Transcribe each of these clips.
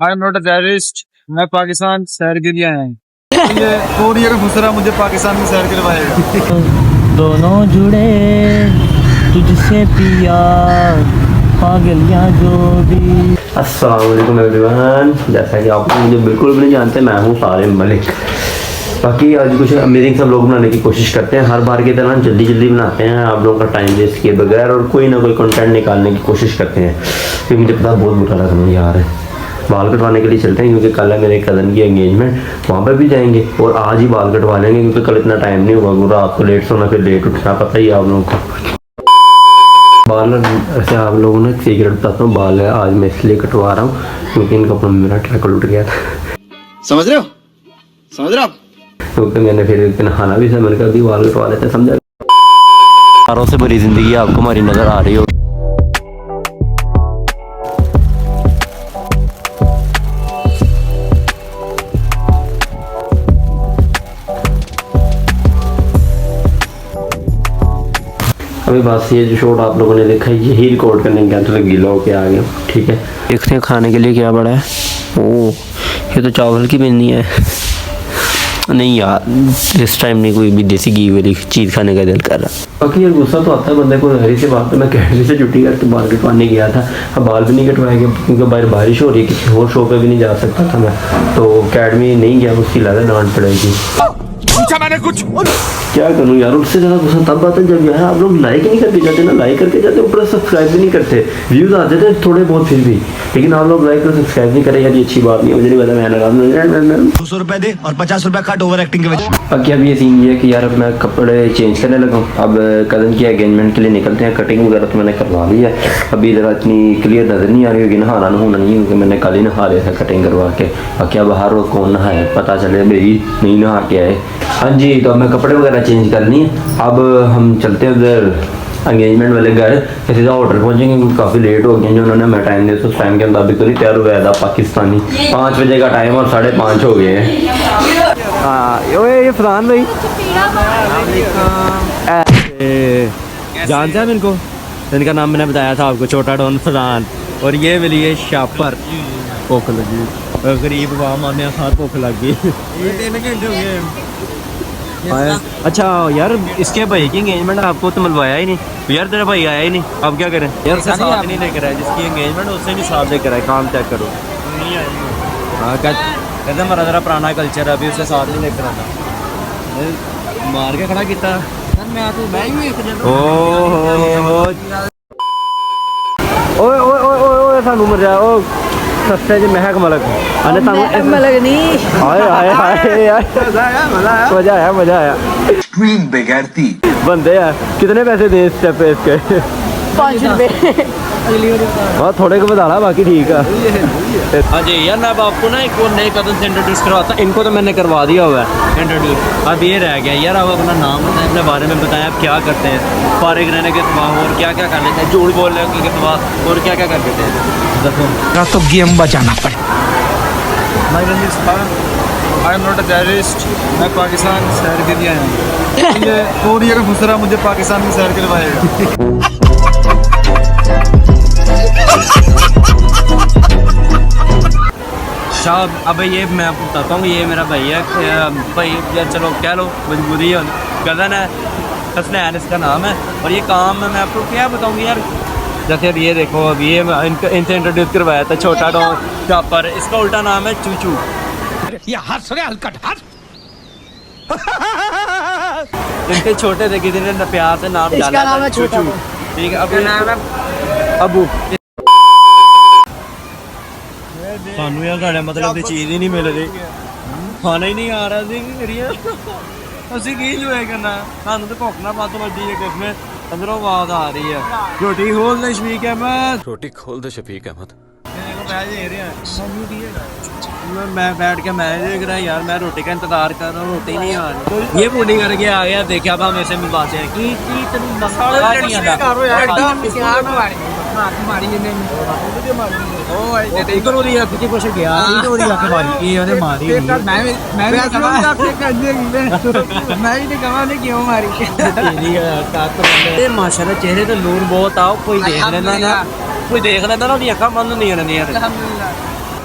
I am not a terrorist. मैं पाकिस्तान सैर के लिए आया हूँ। और ये घुसरा मुझे पाकिस्तान की सैर करवाएगा। दोनों जुड़े तुझसे पिया पागलियाँ जो भी। अस्सलाम वालेकुम एवरीवन। जैसा कि आप मुझे बिल्कुल भी नहीं जानते, मैं हूँ सालिम मलिक। बाकी आज कुछ अमेजिंग सब लोग बनाने की कोशिश करते हैं, हर बार की तरह जल्दी जल्दी बनाते हैं, आप लोगों का टाइम वेस्ट किए बगैर, और कोई ना कोई कंटेंट निकालने की कोशिश करते हैं। फिर मुझे पता बहुत बुरा लग रहा है यार। बाल कटवाने के लिए चलते हैं क्योंकि कल है मेरे कज़न की एंगेजमेंट, वहाँ पर भी जाएंगे और आज ही बाल कटवा लेंगे क्योंकि कल इतना टाइम नहीं होगा। रात को लेट सोना फिर लेट उठना, पता ही है आप लोगों को। बाल ऐसे आप लोगों ने सीक्रेट बताता हूँ, बाल है आज मैं इसलिए कटवा रहा हूँ क्योंकि इन कपड़ों में मेरा टैकल उठ गया था। समझ रहे हो, समझ रहे हो आप? क्योंकि मैंने फिर एक दिन नहाना भी था, मैंने कहा बाल कटवा लेते, समझा। तारों से भरी जिंदगी आपको हमारी नजर आ रही हो। अभी बस ये जो शॉट आप लोगों ने देखा है यही रिकॉर्ड करने गया तो गीला होके आ गया। ठीक है, देखते हैं खाने के लिए क्या बड़ा है। ओह, ये तो चावल की बेलनी है। नहीं यार, इस टाइम नहीं कोई भी देसी घी वाली चीज़ खाने का दिल कर रहा। बाकी यार गुस्सा तो आता है बंदे को, हरी से बात। मैं अकेडमी से छुट्टी करके बाल कटवाने गया था, अब बाल भी नहीं कटवाए गए क्योंकि बाहर बारिश हो रही है, किसी और शो पे भी नहीं जा सकता था मैं, तो अकेडमी नहीं गया। उसकी लगा डांट पड़ेगी। पूछा मैंने कुछ? क्या करूँ यार, उससे ज़्यादा गुस्सा तब आता है जब यार आप लोग लाइक नहीं करके जाते ना, लाइक करके जाते ऊपर सब्सक्राइब भी नहीं करते। व्यूज़ आते थे थोड़े बहुत फिर भी, लेकिन आप लोग लाइक और सब्सक्राइब नहीं करें यार, ये अच्छी बात नहीं है। मुझे नहीं पता, मैंने 200 रुपए दे और 50 रुपए कट ओवर एक्टिंग के वजह। बाकी अब ये सीन ये है कि यार अब मैं कपड़े चेंज करने लगा हूँ। अब कज़न की एंगेजमेंट के लिए निकलते हैं। कटिंग वगैरह तो मैंने करवा ली है, अभी ज़रा इतनी क्लियर नज़र नहीं आ रही होगी, नहाना नहाना नहीं क्योंकि मैंने कल ही नहा लिया था कटिंग करवा के। बाकी अब हर रोज़ कौन नहाए, पता चले भाई नहीं नहा के आए। हाँ जी, तो अब मैं कपड़े वगैरह चेंज करनी है। अब हम चलते हैं उधर एंगेजमेंट वाले घर, सीधा होटल पहुँचेंगे क्योंकि काफ़ी लेट हो गए। जो उन्होंने हमें टाइम दिया तो उस टाइम के मुताबिक तो नहीं तैयार हुआ था पाकिस्तानी। 5 बजे का टाइम और 5:30 हो गए हैं। हाँ ये फरहान भाई जानते हैं इनको, इनका नाम मैंने बताया था आपको, छोटा डॉन फरहान। और ये मिली है शापर, भूख लगी गरीब वाम आने साथ भूख लग गई। 3 घंटे हो गए। अच्छा यार, इसके भाई की एंगेजमेंट आपको तो मिलवाया ही नहीं यार, तेरा भाई आया ही नहीं, अब क्या करें यार? उससे साथ नहीं लेकर आया, जिसकी एंगेजमेंट उससे नहीं साथ लेकर आए। काम चेक करो। हाँ कहते हमारा जरा पुराना कल्चर है, अभी उससे साथ नहीं लेकर आता, मार के खड़ा किया। ओए ओए ओए ओए सानू मर जा ओ सस्ते च महक मलक अने तानू मलक नहीं। हाय हाय हाय यार, मजा आया स्क्रीन बेगैरती बंदे यार। कितने पैसे दे इस स्टेप पे इसके? 5 रुपए। हाँ थोड़े को बताना, बाकी ठीक है। हाँ जी यार, मैं अब आपको ना एक और नए कदम से इंट्रोड्यूस करवाता। इनको तो मैंने करवा दिया हुआ है इंट्रोड्यूस, अब ये रह गया यार। अब अपना नाम बताएं, अपने बारे में बताएं, आप क्या करते हैं फारिग रहने के अलावा, और क्या क्या कर लेते हैं, झूठ बोलने के अलावा और क्या क्या कर लेते हैं। तो गेम बचाना पड़े। My name is Khan, I am not a terrorist. मैं पाकिस्तान सैर के लिए आया हूँ। और ये घुसरा मुझे पाकिस्तान की सैर करवाएगा। शाह, अब ये मैं आपको बताता हूँ, ये मेरा भाई है भाई यार, चलो कह लो मजबूरी है, कज़न है, हसनैन इसका नाम है। और ये काम मैं आपको क्या बताऊँगी यार, जैसे अब ये देखो, अब ये इनसे इंट्रोड्यूस करवाया था, छोटा डॉन शापर, इसका उल्टा नाम है चूचू। इनके छोटे थे, किसी ने प्यार से नाम डाला, इसका नाम है चूचू। ठीक है, अब नाम है अबू। सानू यार साढ़े मतलब की चीज़ ही नहीं मिल रही, खाना ही नहीं आ रहा असी की इंजॉय करना, सानू तो भुख ना बद वड्डी है, किसमें अंदरों आवाज आ रही है। रोटी खोल दे शफीक अहमद, रोटी खोल दे शफीक अहमद। मैं बैठ के मैच देख रहा यार, मैं रोटी का इंतजार कर रहा हूँ, रोटी नहीं आ रही। ये पूरी करके आ गया, देखा अब हम ऐसे मिलवाते हैं कि कुछ गया माशाल्लाह चेहरे तो नूर बहुत आओ, कोई देख लेना ना, कोई देख लेना ना, अखा बंद नहीं रहनी।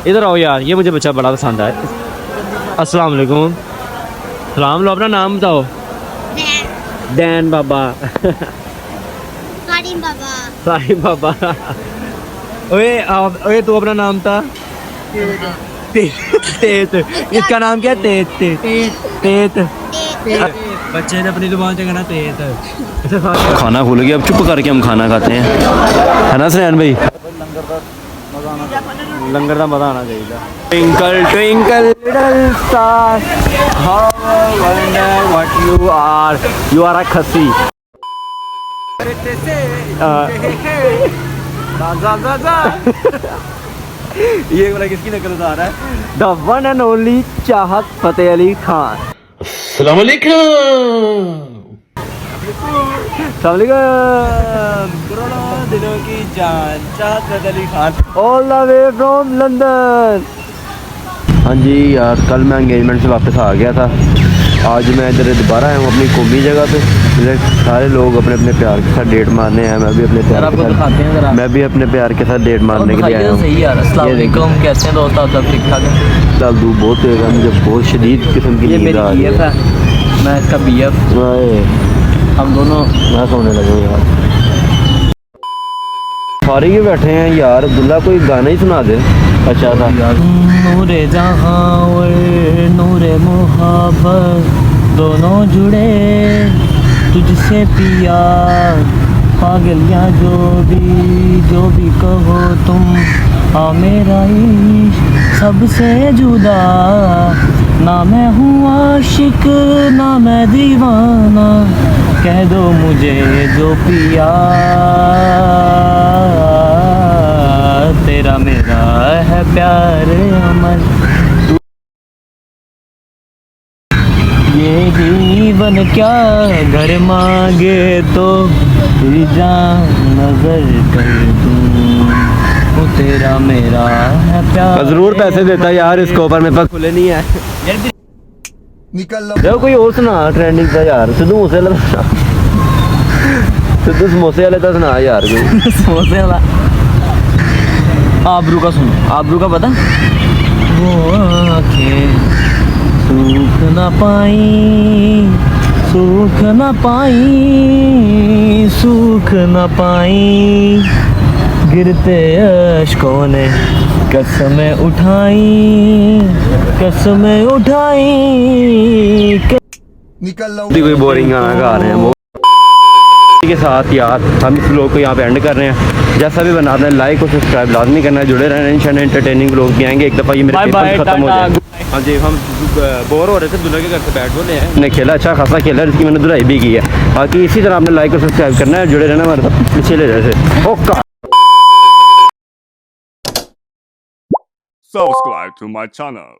इधर आओ यार, ये मुझे बच्चा बड़ा पसंद है। अस्सलाम वालेकुम। सलाम लो, अपना नाम बताओ। डैन बाबा। सारिम बाबा। साहिब बाबा। ओए तू अपना नाम था? तेत। इसका नाम क्या है? तेत। बच्चे ने अपनी जुबान से कहना तेत। खाना भूल गया, अब चुप करके हम खाना खाते हैं, है ना सैन भाई? लंगर का मजा आना चाहिए। Twinkle twinkle little star, how I wonder what you are a खस्सी। ये वाला किसकी नकल उतार रहा है? द वन एंड ओनली चाहत फतेह अली खान। अस्सलाम वालेकुम। करोड़ों दिलों की जान Chahat Fateh Ali Khan. All the way from London. हाँ जी यार, कल मैं एंगेजमेंट से वापस आ गया था, आज मैं इधर दोबारा आया हूँ अपनी कौमी जगह पे। इधर सारे लोग अपने अपने प्यार के साथ डेट मारने हैं, मैं भी अपने प्यार आपको के दिखाते हैं साथ जरा। मैं भी अपने प्यार के साथ डेट मारने के लिए आया हूँ। सही यार। अस्सलाम ये देखो। वालेकुम, कैसे हैं दोस्त? आप सब ठीक ठाक हैं? चल धूप बहुत तेज है, मुझे बहुत शदीद किस्म की ये नींद मेरी आ रही BF है, मैं इसका BF। है। हम दोनों मैं सोने लगा यार, सारे ही बैठे हैं यार। अब्दुल्ला कोई गाना ही सुना दे अच्छा था। नूरे जहां और नूरे मुहब्बत दोनों जुड़े तुझसे पिया, पागलियाँ जो भी कहो तुम, हाँ मेरा इश्क सबसे जुदा, ना मैं हूँ आशिक ना मैं दीवाना, कह दो मुझे जो पिया, तेरा मेरा है प्यार अमर, ये जीवन क्या घर मांगे तो तेरी जान नजर कर दूं, वो तेरा मेरा है प्यार। जरूर पैसे देता यार, इसके ऊपर मेरे पास खुले नहीं है। निकल देखो कोई और सुना ट्रेंडिंग का यार, सिद्धू मूसे वाला सुना। सिद्धू समोसे वाले का सुना यार कोई। समोसे वाला आबरू का सुनो, आबरू का पता? वो आँखें सूख न पाई, सूख न पाई, सूख न पाई, गिरते अश्कों ने कसमें उठाई, कसमें उठाई। निकल कोई बोरिंग गाना गा रहे हैं वो के साथ यार। हम इस ब्लॉग को यहाँ पे एंड कर रहे हैं। जैसा भी बनाते हैं लाइक और सब्सक्राइब लाजमी करना है, जुड़े रहना। इंशाल्लाह एंटरटेनिंग ब्लॉग भी आएंगे। एक दफ़ा ये मेरे पेपर खत्म हो जाए। हाँ जी, हम बोर हो रहे थे, दूल्हे के घर से बैठ बोले हैं। मैंने खेला अच्छा खासा खेला, जिसकी मैंने दुराई भी की है। बाकी इसी तरह आपने लाइक और सब्सक्राइब करना है, जुड़े रहना हमारे साथ पिछले जैसे। Okay. Subscribe to my channel.